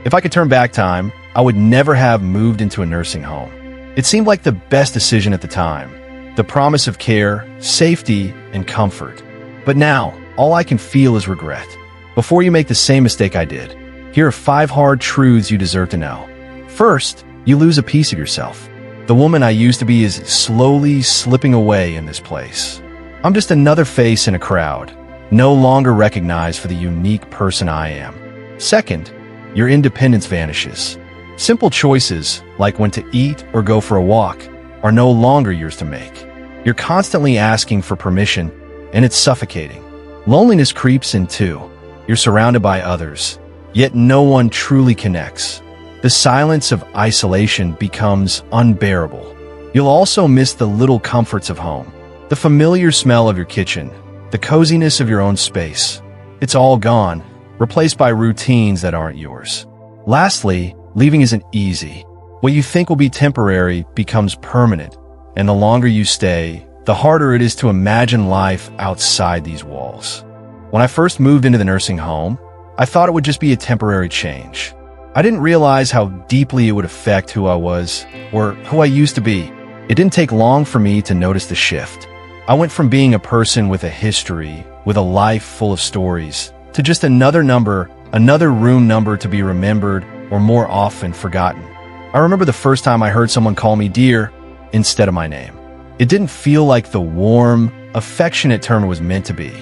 If I could turn back time, I would never have moved into a nursing home. It seemed like the best decision at the time. The promise of care, safety, and comfort. But now, all I can feel is regret. Before you make the same mistake I did, here are 5 hard truths you deserve to know. First, you lose a piece of yourself. The woman I used to be is slowly slipping away in this place. I'm just another face in a crowd, no longer recognized for the unique person I am. Second, your independence vanishes. Simple choices, like when to eat or go for a walk, are no longer yours to make. You're constantly asking for permission, and it's suffocating. Loneliness creeps in too. You're surrounded by others, yet no one truly connects. The silence of isolation becomes unbearable. You'll also miss the little comforts of home. The familiar smell of your kitchen, the coziness of your own space. It's all gone, replaced by routines that aren't yours. Lastly, leaving isn't easy. What you think will be temporary becomes permanent, and the longer you stay, the harder it is to imagine life outside these walls. When I first moved into the nursing home, I thought it would just be a temporary change. I didn't realize how deeply it would affect who I was, or who I used to be. It didn't take long for me to notice the shift. I went from being a person with a history, with a life full of stories, to just another number, another room number to be remembered or more often forgotten. I remember the first time I heard someone call me dear instead of my name. It didn't feel like the warm, affectionate term it was meant to be.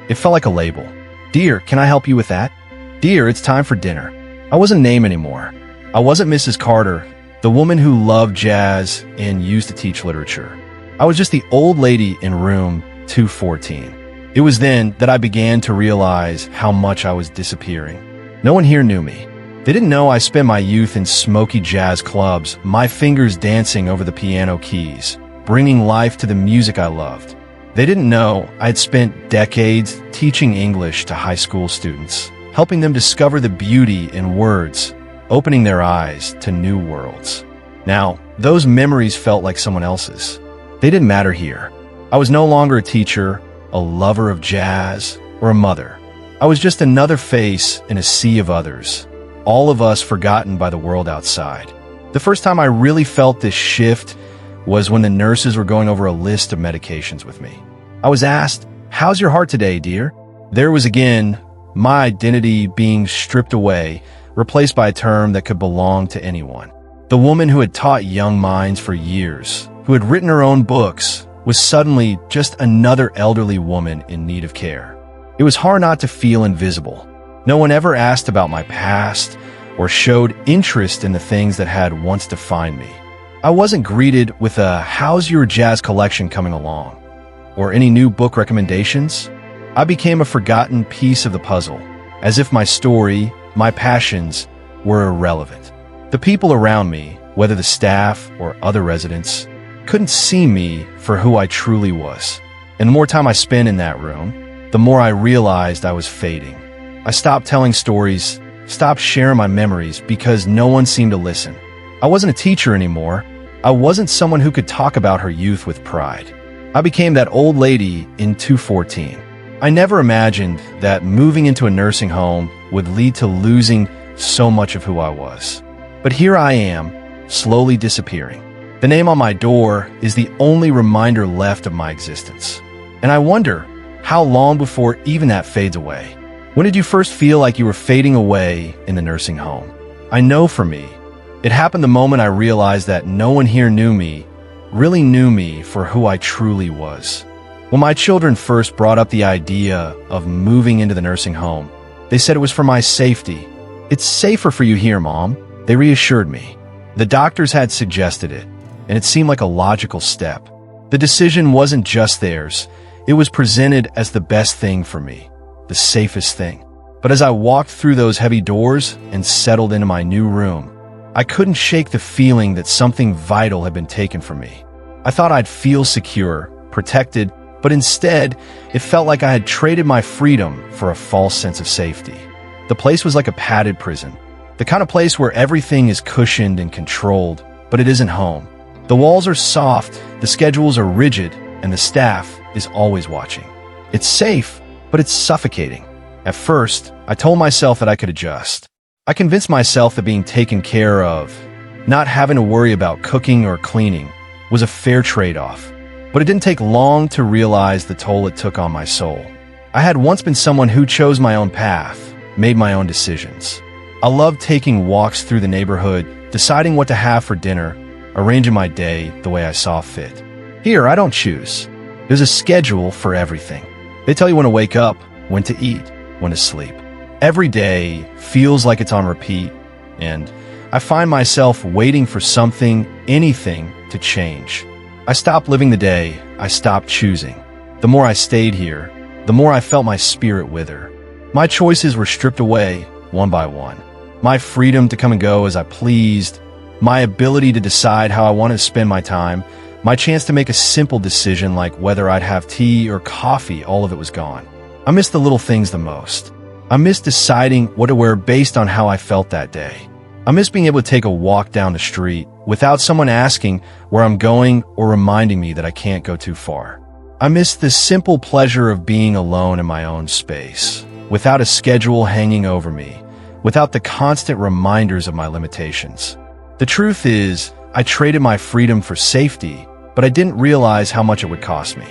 It felt like a label. Dear, can I help you with that? Dear, it's time for dinner. I wasn't named anymore. I wasn't Mrs. Carter, the woman who loved jazz and used to teach literature. I was just the old lady in room 214. It was then that I began to realize how much I was disappearing. No one here knew me. They didn't know I spent my youth in smoky jazz clubs, my fingers dancing over the piano keys, bringing life to the music I loved. They didn't know I had spent decades teaching English to high school students, helping them discover the beauty in words, opening their eyes to new worlds. Now, those memories felt like someone else's. They didn't matter here. I was no longer a teacher, a lover of jazz, or a mother. I was just another face in a sea of others, all of us forgotten by the world outside. The first time I really felt this shift was when the nurses were going over a list of medications with me. I was asked, "How's your heart today, dear?" There was again my identity being stripped away, replaced by a term that could belong to anyone. The woman who had taught young minds for years, who had written her own books, was suddenly just another elderly woman in need of care. It was hard not to feel invisible. No one ever asked about my past or showed interest in the things that had once defined me. I wasn't greeted with a "How's your jazz collection coming along?" or any new book recommendations. I became a forgotten piece of the puzzle, as if my story, my passions, were irrelevant. The people around me, whether the staff or other residents, couldn't see me for who I truly was. And the more time I spent in that room, the more I realized I was fading. I stopped telling stories, stopped sharing my memories because no one seemed to listen. I wasn't a teacher anymore. I wasn't someone who could talk about her youth with pride. I became that old lady in 214. I never imagined that moving into a nursing home would lead to losing so much of who I was. But here I am, slowly disappearing. The name on my door is the only reminder left of my existence. And I wonder, how long before even that fades away? When did you first feel like you were fading away in the nursing home? I know for me, it happened the moment I realized that no one here really knew me for who I truly was. When my children first brought up the idea of moving into the nursing home, they said it was for my safety. "It's safer for you here, Mom," they reassured me. The doctors had suggested it, and it seemed like a logical step. The decision wasn't just theirs. It was presented as the best thing for me, the safest thing. But as I walked through those heavy doors and settled into my new room, I couldn't shake the feeling that something vital had been taken from me. I thought I'd feel secure, protected, but instead, it felt like I had traded my freedom for a false sense of safety. The place was like a padded prison, the kind of place where everything is cushioned and controlled, but it isn't home. The walls are soft, the schedules are rigid, and the staff is always watching. It's safe, but it's suffocating. At first, I told myself that I could adjust. I convinced myself that being taken care of, not having to worry about cooking or cleaning, was a fair trade-off. But it didn't take long to realize the toll it took on my soul. I had once been someone who chose my own path, made my own decisions. I loved taking walks through the neighborhood, deciding what to have for dinner, arranging my day the way I saw fit. Here, I don't choose. There's a schedule for everything. They tell you when to wake up, when to eat, when to sleep. Every day feels like it's on repeat, and I find myself waiting for something, anything, to change. I stopped living the day, I stopped choosing. The more I stayed here, the more I felt my spirit wither. My choices were stripped away, one by one. My freedom to come and go as I pleased, my ability to decide how I wanted to spend my time, my chance to make a simple decision like whether I'd have tea or coffee, all of it was gone. I miss the little things the most. I miss deciding what to wear based on how I felt that day. I miss being able to take a walk down the street without someone asking where I'm going or reminding me that I can't go too far. I miss the simple pleasure of being alone in my own space, without a schedule hanging over me, without the constant reminders of my limitations. The truth is, I traded my freedom for safety, but I didn't realize how much it would cost me.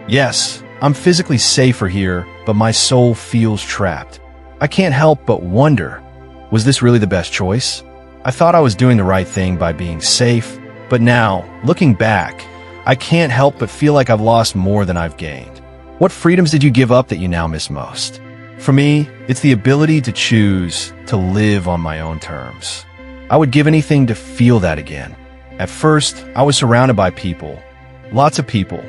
Yes, I'm physically safer here, but my soul feels trapped. I can't help but wonder, was this really the best choice? I thought I was doing the right thing by being safe, but now, looking back, I can't help but feel like I've lost more than I've gained. What freedoms did you give up that you now miss most? For me, it's the ability to choose to live on my own terms. I would give anything to feel that again. At first, I was surrounded by people. Lots of people.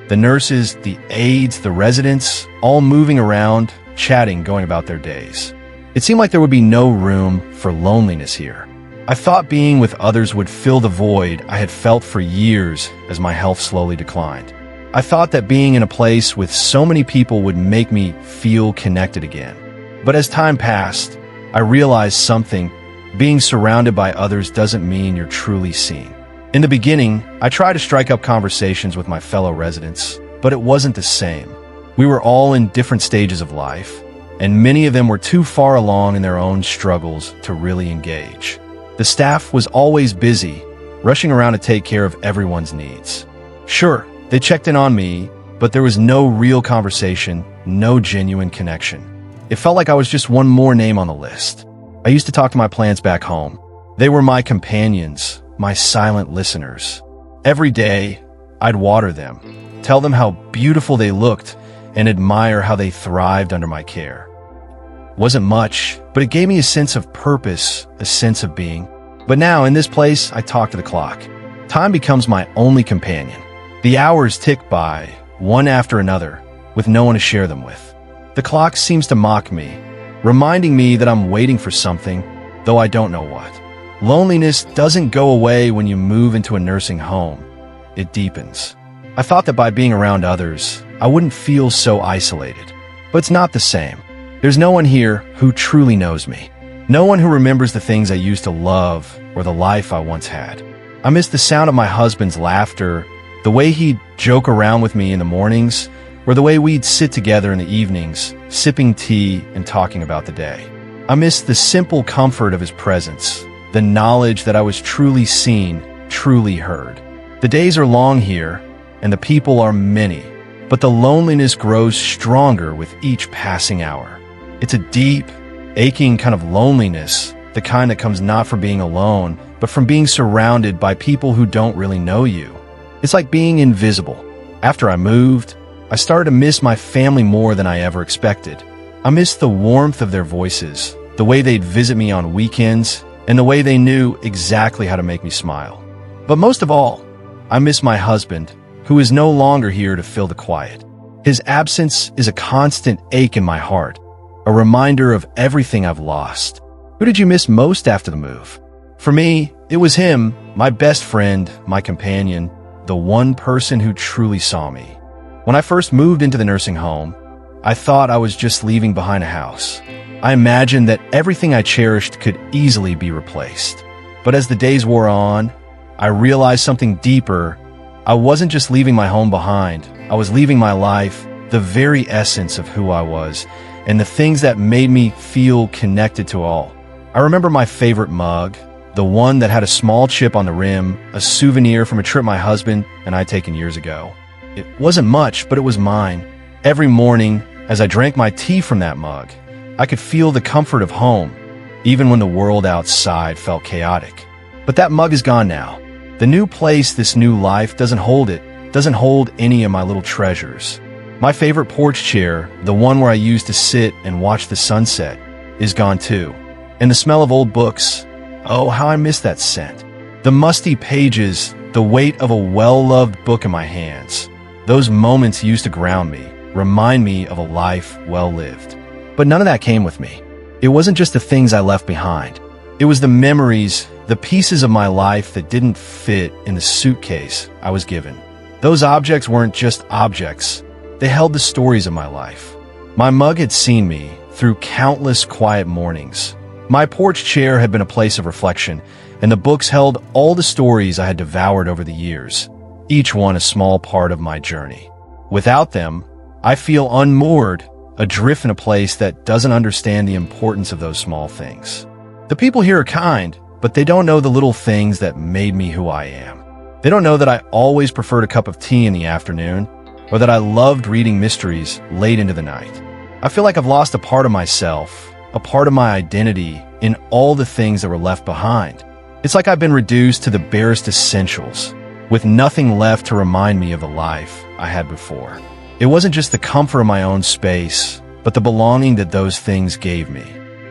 The nurses, the aides, the residents, all moving around, chatting, going about their days. It seemed like there would be no room for loneliness here. I thought being with others would fill the void I had felt for years as my health slowly declined. I thought that being in a place with so many people would make me feel connected again. But as time passed, I realized something. Being surrounded by others doesn't mean you're truly seen. In the beginning, I tried to strike up conversations with my fellow residents, but it wasn't the same. We were all in different stages of life, and many of them were too far along in their own struggles to really engage. The staff was always busy, rushing around to take care of everyone's needs. Sure, they checked in on me, but there was no real conversation, no genuine connection. It felt like I was just one more name on the list. I used to talk to my plants back home. They were my companions, my silent listeners. Every day, I'd water them, tell them how beautiful they looked, and admire how they thrived under my care. Wasn't much, but it gave me a sense of purpose, a sense of being. But now, in this place, I talk to the clock. Time becomes my only companion. The hours tick by, one after another, with no one to share them with. The clock seems to mock me, reminding me that I'm waiting for something, though I don't know what. Loneliness doesn't go away when you move into a nursing home. It deepens. I thought that by being around others, I wouldn't feel so isolated. But it's not the same. There's no one here who truly knows me. No one who remembers the things I used to love or the life I once had. I miss the sound of my husband's laughter, the way he'd joke around with me in the mornings, or the way we'd sit together in the evenings, sipping tea and talking about the day. I miss the simple comfort of his presence, the knowledge that I was truly seen, truly heard. The days are long here, and the people are many, but the loneliness grows stronger with each passing hour. It's a deep, aching kind of loneliness, the kind that comes not from being alone, but from being surrounded by people who don't really know you. It's like being invisible. After I moved, I started to miss my family more than I ever expected. I missed the warmth of their voices, the way they'd visit me on weekends, and the way they knew exactly how to make me smile. But most of all, I miss my husband, who is no longer here to fill the quiet. His absence is a constant ache in my heart, a reminder of everything I've lost. Who did you miss most after the move? For me, it was him, my best friend, my companion, the one person who truly saw me. When I first moved into the nursing home, I thought I was just leaving behind a house. I imagined that everything I cherished could easily be replaced. But as the days wore on, I realized something deeper. I wasn't just leaving my home behind. I was leaving my life, the very essence of who I was, and the things that made me feel connected to all. I remember my favorite mug, the one that had a small chip on the rim, a souvenir from a trip my husband and I had taken years ago. It wasn't much, but it was mine. Every morning, as I drank my tea from that mug, I could feel the comfort of home, even when the world outside felt chaotic. But that mug is gone now. The new place, this new life, doesn't hold any of my little treasures. My favorite porch chair, the one where I used to sit and watch the sunset, is gone too. And the smell of old books, oh, how I miss that scent. The musty pages, the weight of a well-loved book in my hands. Those moments used to ground me, remind me of a life well lived. But none of that came with me. It wasn't just the things I left behind. It was the memories, the pieces of my life that didn't fit in the suitcase I was given. Those objects weren't just objects. They held the stories of my life. My mug had seen me through countless quiet mornings. My porch chair had been a place of reflection, and the books held all the stories I had devoured over the years, each one a small part of my journey. Without them, I feel unmoored, adrift in a place that doesn't understand the importance of those small things. The people here are kind, but they don't know the little things that made me who I am. They don't know that I always preferred a cup of tea in the afternoon, or that I loved reading mysteries late into the night. I feel like I've lost a part of myself, a part of my identity in all the things that were left behind. It's like I've been reduced to the barest essentials, with nothing left to remind me of the life I had before. It wasn't just the comfort of my own space, but the belonging that those things gave me.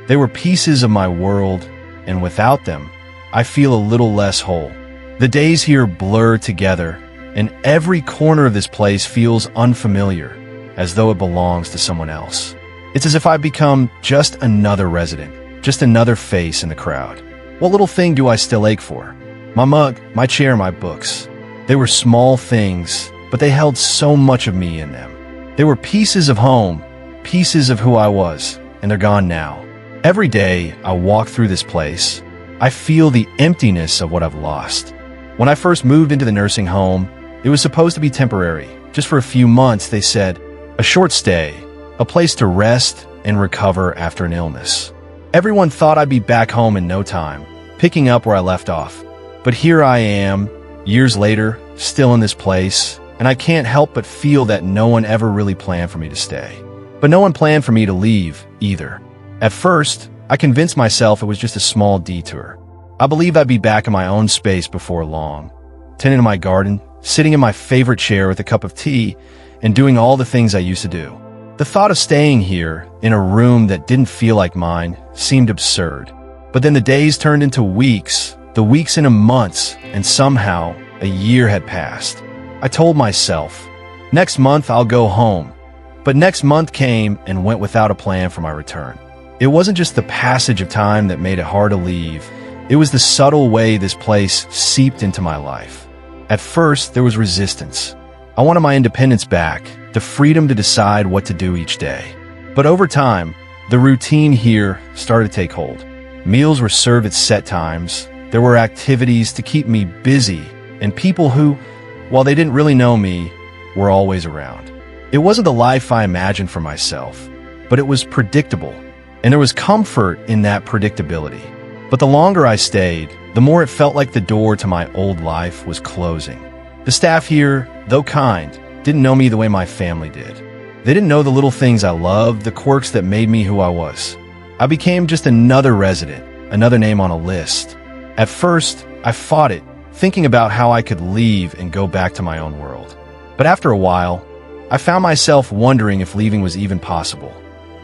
They were pieces of my world, and without them, I feel a little less whole. The days here blur together, and every corner of this place feels unfamiliar, as though it belongs to someone else. It's as if I've become just another resident, just another face in the crowd. What little thing do I still ache for? My mug, my chair, my books. They were small things, but they held so much of me in them. They were pieces of home, pieces of who I was, and they're gone now. Every day I walk through this place, I feel the emptiness of what I've lost. When I first moved into the nursing home, it was supposed to be temporary. Just for a few months, they said. A short stay, a place to rest and recover after an illness. Everyone thought I'd be back home in no time, picking up where I left off. But here I am, years later, still in this place, and I can't help but feel that no one ever really planned for me to stay. But no one planned for me to leave, either. At first, I convinced myself it was just a small detour. I believed I'd be back in my own space before long, tending my garden, sitting in my favorite chair with a cup of tea, and doing all the things I used to do. The thought of staying here, in a room that didn't feel like mine, seemed absurd. But then the days turned into weeks, the weeks into months, and somehow, a year had passed. I told myself, next month I'll go home. But next month came and went without a plan for my return. It wasn't just the passage of time that made it hard to leave. It was the subtle way this place seeped into my life. At first, there was resistance. I wanted my independence back, the freedom to decide what to do each day. But over time, the routine here started to take hold. Meals were served at set times. There were activities to keep me busy, and people who, while they didn't really know me, were always around. It wasn't the life I imagined for myself, but it was predictable, and there was comfort in that predictability. But the longer I stayed, the more it felt like the door to my old life was closing. The staff here, though kind, didn't know me the way my family did. They didn't know the little things I loved, the quirks that made me who I was. I became just another resident, another name on a list. At first, I fought it, thinking about how I could leave and go back to my own world. But after a while, I found myself wondering if leaving was even possible.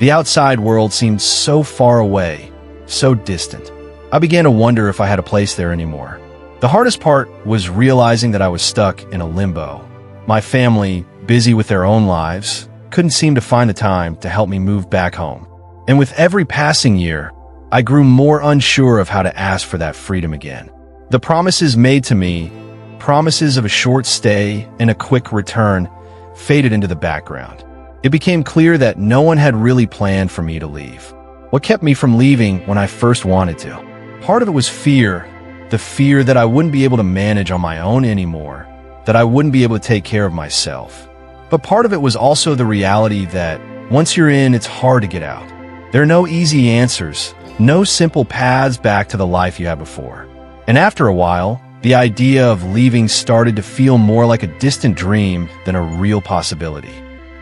The outside world seemed so far away, so distant. I began to wonder if I had a place there anymore. The hardest part was realizing that I was stuck in a limbo. My family, busy with their own lives, couldn't seem to find the time to help me move back home. And with every passing year, I grew more unsure of how to ask for that freedom again. The promises made to me, promises of a short stay and a quick return, faded into the background. It became clear that no one had really planned for me to leave. What kept me from leaving when I first wanted to? Part of it was fear, the fear that I wouldn't be able to manage on my own anymore, that I wouldn't be able to take care of myself. But part of it was also the reality that once you're in, it's hard to get out. There are no easy answers, No simple paths back to the life you had before. And after a while, the idea of leaving started to feel more like a distant dream than a real possibility.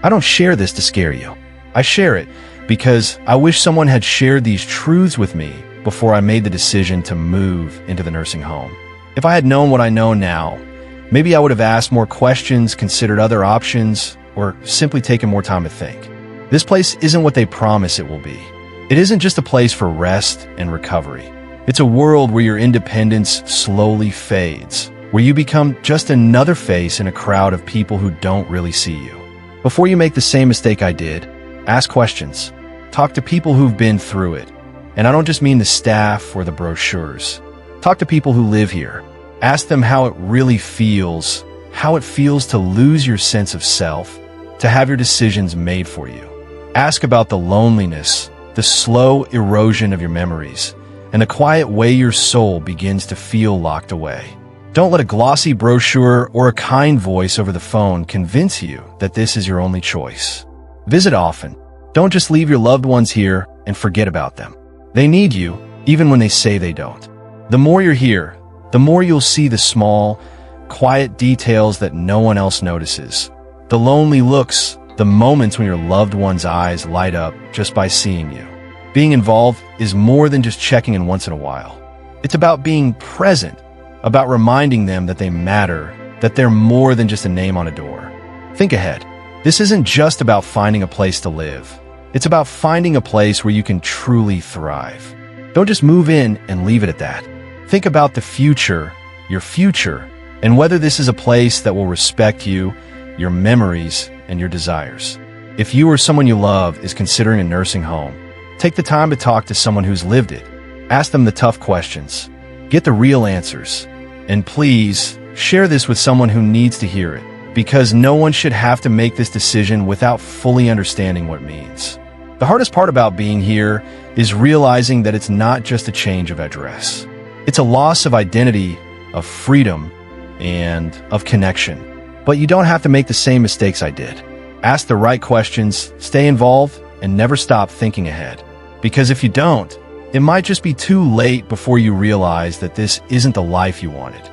I don't share this to scare you. I share it because I wish someone had shared these truths with me before I made the decision to move into the nursing home. If I had known what I know now, maybe I would have asked more questions, considered other options, or simply taken more time to think. This place isn't what they promise it will be. It isn't just a place for rest and recovery. It's a world where your independence slowly fades, where you become just another face in a crowd of people who don't really see you. Before you make the same mistake I did, ask questions. Talk to people who've been through it. And I don't just mean the staff or the brochures. Talk to people who live here. Ask them how it really feels, how it feels to lose your sense of self, to have your decisions made for you. Ask about the loneliness, the slow erosion of your memories, and the quiet way your soul begins to feel locked away. Don't let a glossy brochure or a kind voice over the phone convince you that this is your only choice. Visit often. Don't just leave your loved ones here and forget about them. They need you, even when they say they don't. The more you're here, the more you'll see the small, quiet details that no one else notices. The lonely looks, the moments when your loved one's eyes light up just by seeing you. Being involved is more than just checking in once in a while. It's about being present, about reminding them that they matter, that they're more than just a name on a door. Think ahead. This isn't just about finding a place to live. It's about finding a place where you can truly thrive. Don't just move in and leave it at that. Think about the future, your future, and whether this is a place that will respect you, your memories, and your desires. If you or someone you love is considering a nursing home, take the time to talk to someone who's lived it. Ask them the tough questions. Get the real answers. And please, share this with someone who needs to hear it, because no one should have to make this decision without fully understanding what it means. The hardest part about being here is realizing that it's not just a change of address. It's a loss of identity, of freedom, and of connection. But you don't have to make the same mistakes I did. Ask the right questions, stay involved, and never stop thinking ahead. Because if you don't, it might just be too late before you realize that this isn't the life you wanted.